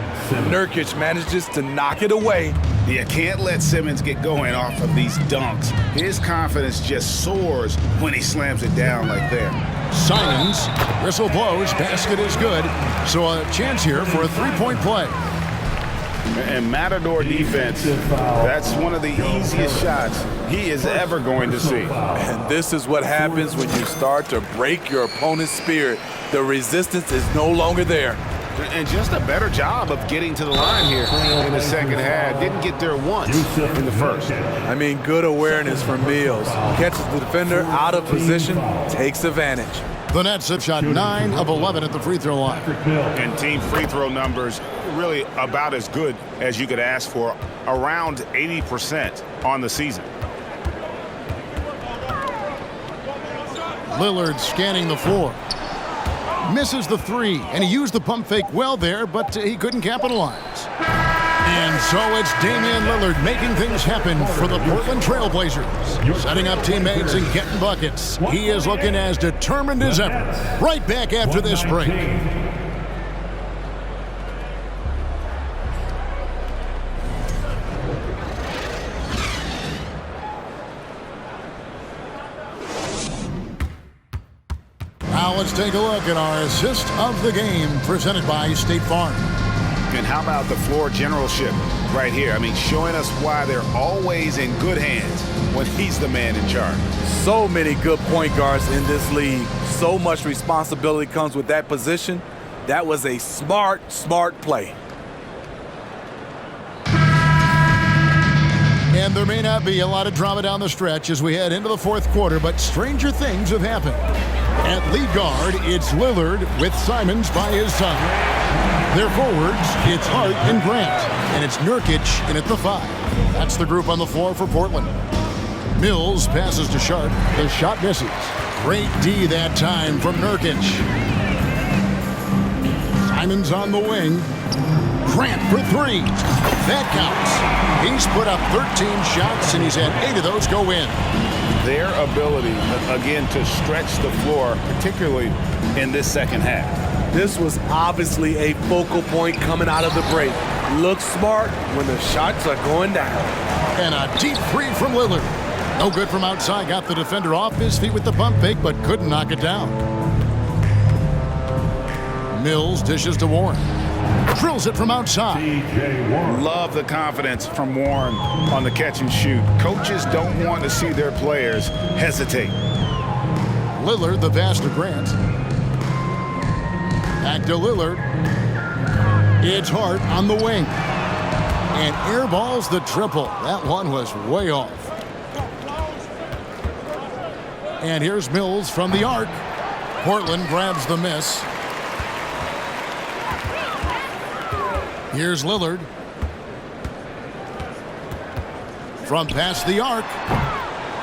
[SPEAKER 3] Nurkic manages to knock it away.
[SPEAKER 4] You can't let Simmons get going off of these dunks. His confidence just soars when he slams it down like that.
[SPEAKER 2] Simons, whistle blows, basket is good. So a chance here for a 3-point play.
[SPEAKER 4] And Matador defense, that's one of the easiest shots he is ever going to see.
[SPEAKER 3] And this is what happens when you start to break your opponent's spirit. The resistance is no longer there.
[SPEAKER 4] And just a better job of getting to the line here in the second half. Didn't get there once in the first.
[SPEAKER 3] I mean, good awareness from Mills. Catches the defender out of position, takes advantage.
[SPEAKER 2] The Nets have shot 9 of 11 at the free throw line.
[SPEAKER 4] And team free throw numbers really about as good as you could ask for, around 80% on the season.
[SPEAKER 2] Lillard scanning the floor. Misses the 3, and he used the pump fake well there, but he couldn't capitalize. And so it's Damian Lillard making things happen for the Portland Trailblazers. Setting up teammates and getting buckets. He is looking as determined as ever. Right back after this break. Now let's take a look at our assist of the game presented by State Farm.
[SPEAKER 4] And how about the floor generalship right here? I mean, showing us why they're always in good hands when he's the man in charge.
[SPEAKER 3] So many good point guards in this league. So much responsibility comes with that position. That was a smart play.
[SPEAKER 2] And there may not be a lot of drama down the stretch as we head into the fourth quarter, but stranger things have happened. At lead guard, it's Lillard with Simons by his side. Their forwards, it's Hart and Grant. And it's Nurkic in at the 5. That's the group on the floor for Portland. Mills passes to Sharp. The shot misses. Great D that time from Nurkic. Simons on the wing. Grant for 3. That counts. He's put up 13 shots, and he's had 8 of those go in.
[SPEAKER 4] Their ability, again, to stretch the floor, particularly in this second half.
[SPEAKER 3] This was obviously a focal point coming out of the break. Look smart when the shots are going down.
[SPEAKER 2] And a deep 3 from Lillard. No good from outside. Got the defender off his feet with the pump fake, but couldn't knock it down. Mills dishes to Warren. Drills it from outside.
[SPEAKER 4] Love the confidence from Warren on the catch and shoot. Coaches don't want to see their players hesitate.
[SPEAKER 2] Lillard, the pass to Grant. Back to Lillard. It's Hart on the wing. And airballs the triple. That one was way off. And here's Mills from the arc. Portland grabs the miss. Here's Lillard. From past the arc.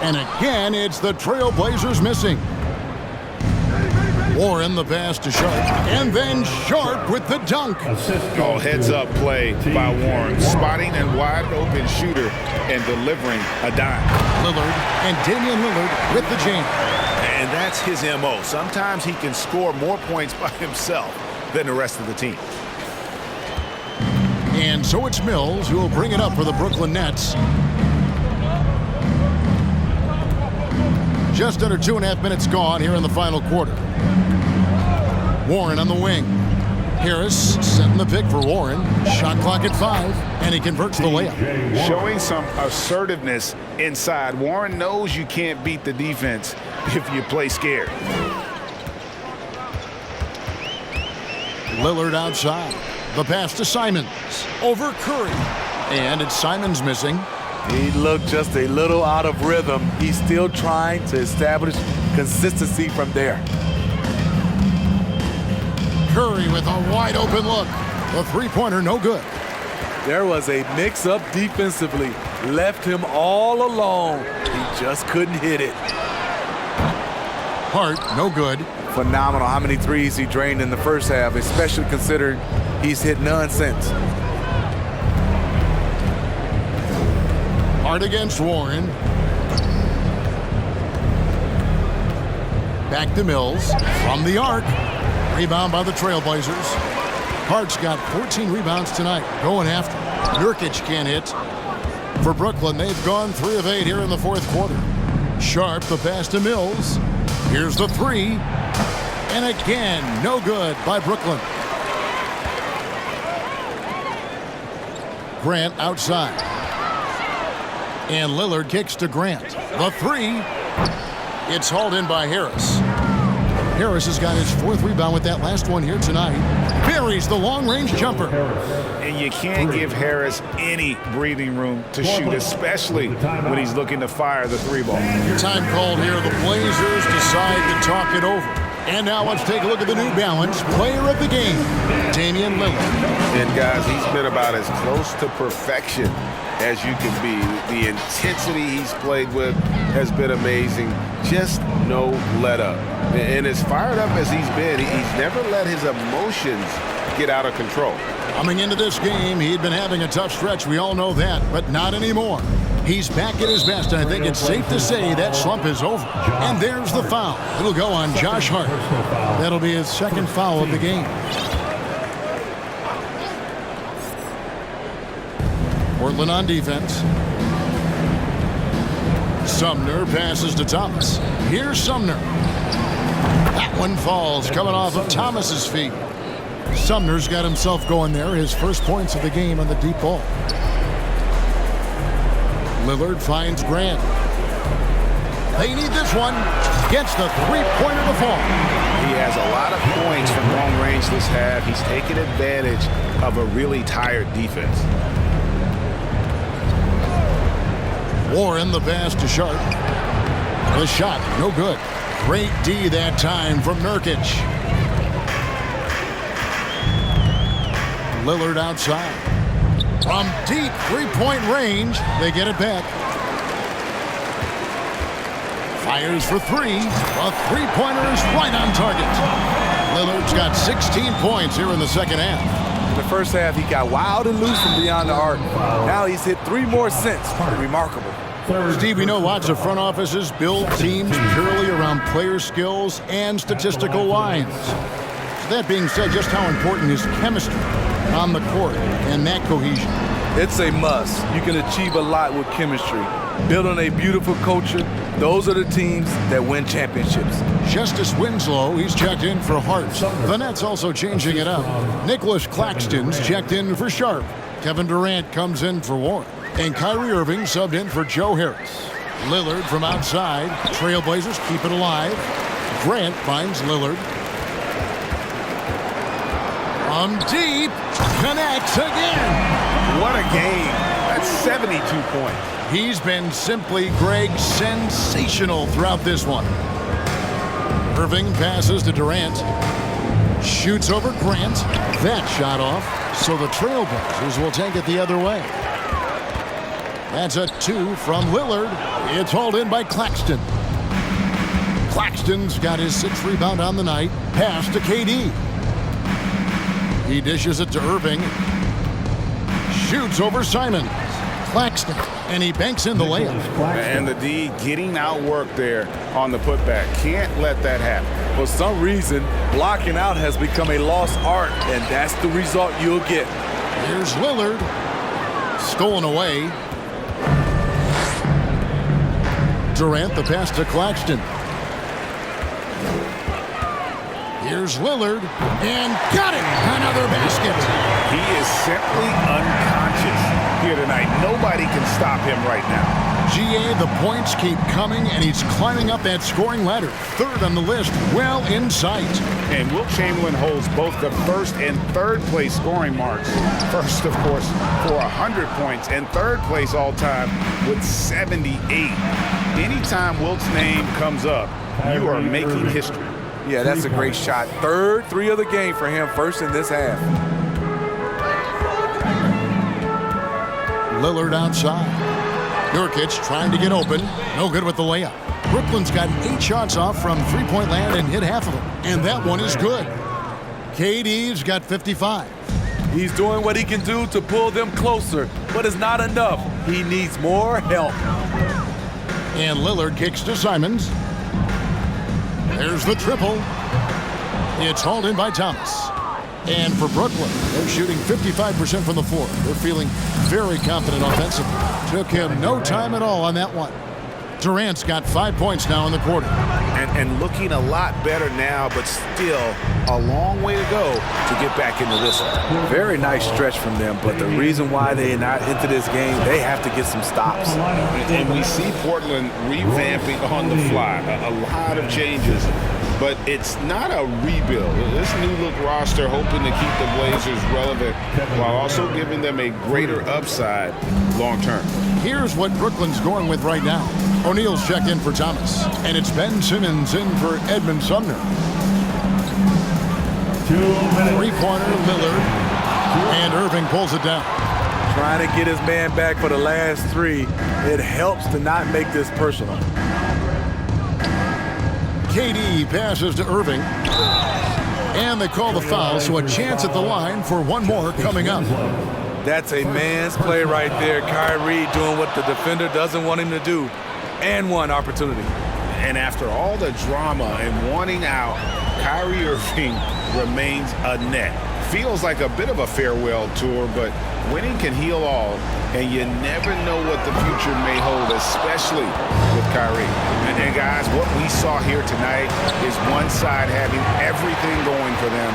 [SPEAKER 2] And again, it's the Trailblazers missing. Warren the pass to Sharp. And then Sharp with the dunk.
[SPEAKER 4] Oh, heads-up play by Warren. Spotting a wide open shooter and delivering a dime.
[SPEAKER 2] Lillard and Damian Lillard with the jam.
[SPEAKER 4] And that's his M.O. Sometimes he can score more points by himself than the rest of the team.
[SPEAKER 2] And so it's Mills who will bring it up for the Brooklyn Nets. Just under 2.5 minutes gone here in the final quarter. Warren on the wing. Harris setting the pick for Warren. Shot clock at 5, and he converts the layup.
[SPEAKER 4] Showing some assertiveness inside. Warren knows you can't beat the defense if you play scared.
[SPEAKER 2] Lillard outside. The pass to Simons. Over Curry. And it's Simons missing.
[SPEAKER 3] He looked just a little out of rhythm. He's still trying to establish consistency from there.
[SPEAKER 2] Curry with a wide open look. The three-pointer no good.
[SPEAKER 3] There was a mix-up defensively. Left him all alone. He just couldn't hit it.
[SPEAKER 2] Hart, no good.
[SPEAKER 3] Phenomenal how many threes he drained in the first half, especially considering he's hit none since.
[SPEAKER 2] Hart against Warren. Back to Mills. From the arc. Rebound by the Trailblazers. Hart's got 14 rebounds tonight. Going after. Nurkic can't hit. For Brooklyn, they've gone 3 of 8 here in the fourth quarter. Sharp, the pass to Mills. Here's the 3. And again, no good by Brooklyn. Grant outside. And Lillard kicks to Grant. The 3. It's hauled in by Harris. Harris has got his 4th rebound with that last one here tonight. Buries the long-range jumper.
[SPEAKER 4] And you can't give Harris any breathing room to shoot, especially when he's looking to fire the 3-ball.
[SPEAKER 2] Time called here. The Blazers decide to talk it over. And now let's take a look at the New Balance player of the game, Damian Lillard.
[SPEAKER 4] And guys, he's been about as close to perfection as you can be. The intensity he's played with has been amazing. Just no let up. And as fired up as he's been, he's never let his emotions get out of control.
[SPEAKER 2] Coming into this game, he'd been having a tough stretch. We all know that, but not anymore. He's back at his best, and I think it's safe to say that slump is over. And there's the foul. It'll go on Josh Hart. That'll be his 2nd foul of the game. Portland on defense. Sumner passes to Thomas. Here's Sumner. That one falls, coming off of Thomas's feet. Sumner's got himself going there. His first points of the game on the deep ball. Lillard finds Grant. They need this one. Gets the 3-pointer to fall.
[SPEAKER 4] He has a lot of points from long range this half. He's taken advantage of a really tired defense.
[SPEAKER 2] Warren the pass to Sharp. The shot, no good. Great D that time from Nurkic. Lillard outside. From deep three-point range, they get it back. Fires for three. A three-pointer is right on target. Lillard's got 16 points here in the second half.
[SPEAKER 3] In the first half, he got wild and loose from beyond the arc. Now he's hit 3 more since. Remarkable.
[SPEAKER 2] Steve, we know lots of front offices build teams purely around player skills and statistical lines. That being said, just how important is chemistry on the court and that cohesion?
[SPEAKER 3] It's a must. You can achieve a lot with chemistry. Building a beautiful culture, those are the teams that win championships.
[SPEAKER 2] Justice Winslow, he's checked in for Hart. The Nets also changing it up. Nicholas Claxton's checked in for Sharp. Kevin Durant comes in for Warren. And Kyrie Irving subbed in for Joe Harris. Lillard from outside. Trailblazers keep it alive. Grant finds Lillard. From deep, connects again.
[SPEAKER 4] What a game. That's 72 points.
[SPEAKER 2] He's been simply, Greg, sensational throughout this one. Irving passes to Durant. Shoots over Grant. That shot off, so the Trailblazers will take it the other way. That's a 2 from Lillard. It's hauled in by Claxton. Claxton's got his 6th rebound on the night. Pass to KD. He dishes it to Irving. Shoots over Simons. Claxton. And he banks in the layup.
[SPEAKER 4] And the D getting outworked there on the putback. Can't let that happen.
[SPEAKER 3] For some reason, blocking out has become a lost art, and that's the result you'll get.
[SPEAKER 2] Here's Lillard. Stolen away. Durant, the pass to Claxton. Here's Lillard, and got it! Another basket.
[SPEAKER 4] He is simply unconscious here tonight. Nobody can stop him right now.
[SPEAKER 2] GA, the points keep coming, and he's climbing up that scoring ladder. 3rd on the list, well in sight.
[SPEAKER 4] And Wilt Chamberlain holds both the 1st and 3rd place scoring marks. First, of course, for 100 points, and 3rd place all time with 78. Anytime Wilt's name comes up, you are making history.
[SPEAKER 3] Yeah, that's a great shot. 3rd 3 of the game for him, 1st in this half.
[SPEAKER 2] Lillard outside. Nurkic trying to get open. No good with the layup. Brooklyn's got 8 shots off from three-point land and hit half of them. And that one is good. KD's got 55.
[SPEAKER 3] He's doing what he can do to pull them closer, but it's not enough. He needs more help.
[SPEAKER 2] And Lillard kicks to Simons. There's the triple. It's hauled in by Thomas. And for Brooklyn, they're shooting 55% from the floor. They're feeling very confident offensively. Took him no time at all on that one. Durant's got 5 points now in the quarter.
[SPEAKER 4] And looking a lot better now, but still a long way to go to get back into this one.
[SPEAKER 3] Very nice stretch from them, but the reason why they're not into this game, they have to get some stops.
[SPEAKER 4] And we see Portland revamping on the fly. A lot of changes, but it's not a rebuild. This new look roster hoping to keep the Blazers relevant while also giving them a greater upside long term.
[SPEAKER 2] Here's what Brooklyn's going with right now. O'Neal's checked in for Thomas, and it's Ben Simmons in for Edmund Sumner. 3-pointer Lillard, and Irving pulls it down.
[SPEAKER 3] Trying to get his man back for the last 3. It helps to not make this personal.
[SPEAKER 2] KD passes to Irving, and they call the foul, so a chance at the line for one more coming up.
[SPEAKER 3] That's a man's play right there. Kyrie doing what the defender doesn't want him to do. And one opportunity.
[SPEAKER 4] And after all the drama and wanting out, Kyrie Irving remains a net. Feels like a bit of a farewell tour, but winning can heal all, and you never know what the future may hold, especially with Kyrie. And guys, what we saw here tonight is one side having everything going for them,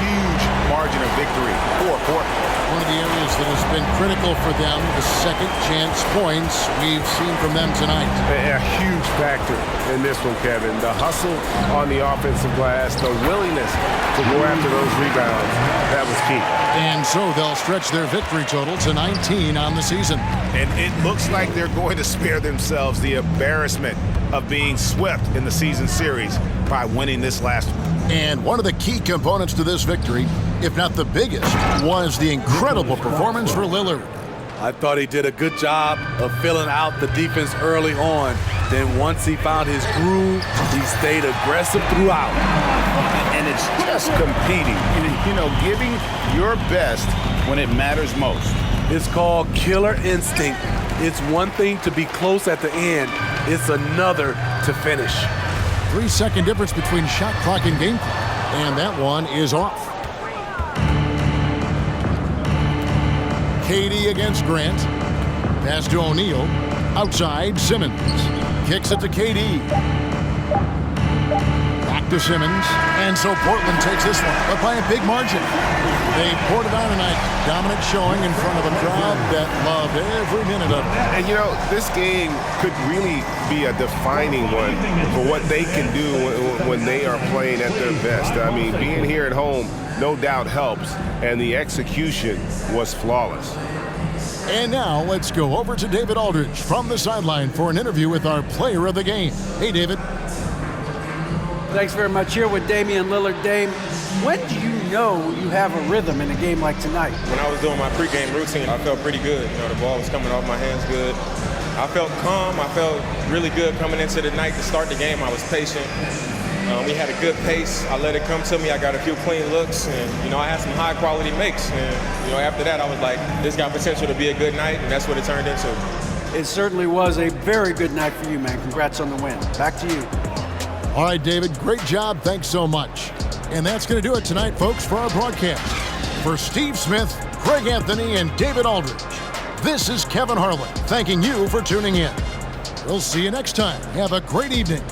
[SPEAKER 4] huge margin of victory for Portland.
[SPEAKER 2] One of the areas that has been critical for them, the second chance points we've seen from them tonight.
[SPEAKER 9] A huge factor in this one, Kevin. The hustle on the offensive glass, the willingness to go after those rebounds, that was key.
[SPEAKER 2] And so they'll stretch their victory total to 19 on the season.
[SPEAKER 4] And it looks like they're going to spare themselves the embarrassment of being swept in the season series by winning this last one.
[SPEAKER 2] And one of the key components to this victory, if not the biggest, was the incredible performance for Lillard.
[SPEAKER 3] I thought he did a good job of filling out the defense early on. Then once he found his groove, he stayed aggressive throughout.
[SPEAKER 4] And it's just competing, giving your best when it matters most.
[SPEAKER 3] It's called killer instinct. It's one thing to be close at the end. It's another to finish.
[SPEAKER 2] 3-second difference between shot clock and game clock. And that one is off. KD against Grant. Pass to O'Neal. Outside, Simmons. Kicks it to KD. Back to Simmons. And so Portland takes this one, but by a big margin. They poured it on tonight. Dominant showing in front of a crowd that loved every minute of it.
[SPEAKER 9] And this game could really be a defining one for what they can do when they are playing at their best. I mean, being here at home no doubt helps, and the execution was flawless.
[SPEAKER 2] And now let's go over to David Aldridge from the sideline for an interview with our player of the game. Hey, David.
[SPEAKER 5] Thanks very much. Here with Damian Lillard. Dame, when do you know you have a rhythm in a game like tonight?
[SPEAKER 7] When I was doing my pregame routine, I felt pretty good. The ball was coming off my hands good. I felt calm. I felt really good coming into the night to start the game. I was patient. We had a good pace. I let it come to me. I got a few clean looks, and I had some high-quality makes. And after that, I was like, this got potential to be a good night, and that's what it turned into.
[SPEAKER 5] It certainly was a very good night for you, man. Congrats on the win. Back to you.
[SPEAKER 2] All right, David, great job. Thanks so much. And that's going to do it tonight, folks, for our broadcast. For Steve Smith, Craig Anthony, and David Aldridge, this is Kevin Harlan thanking you for tuning in. We'll see you next time. Have a great evening.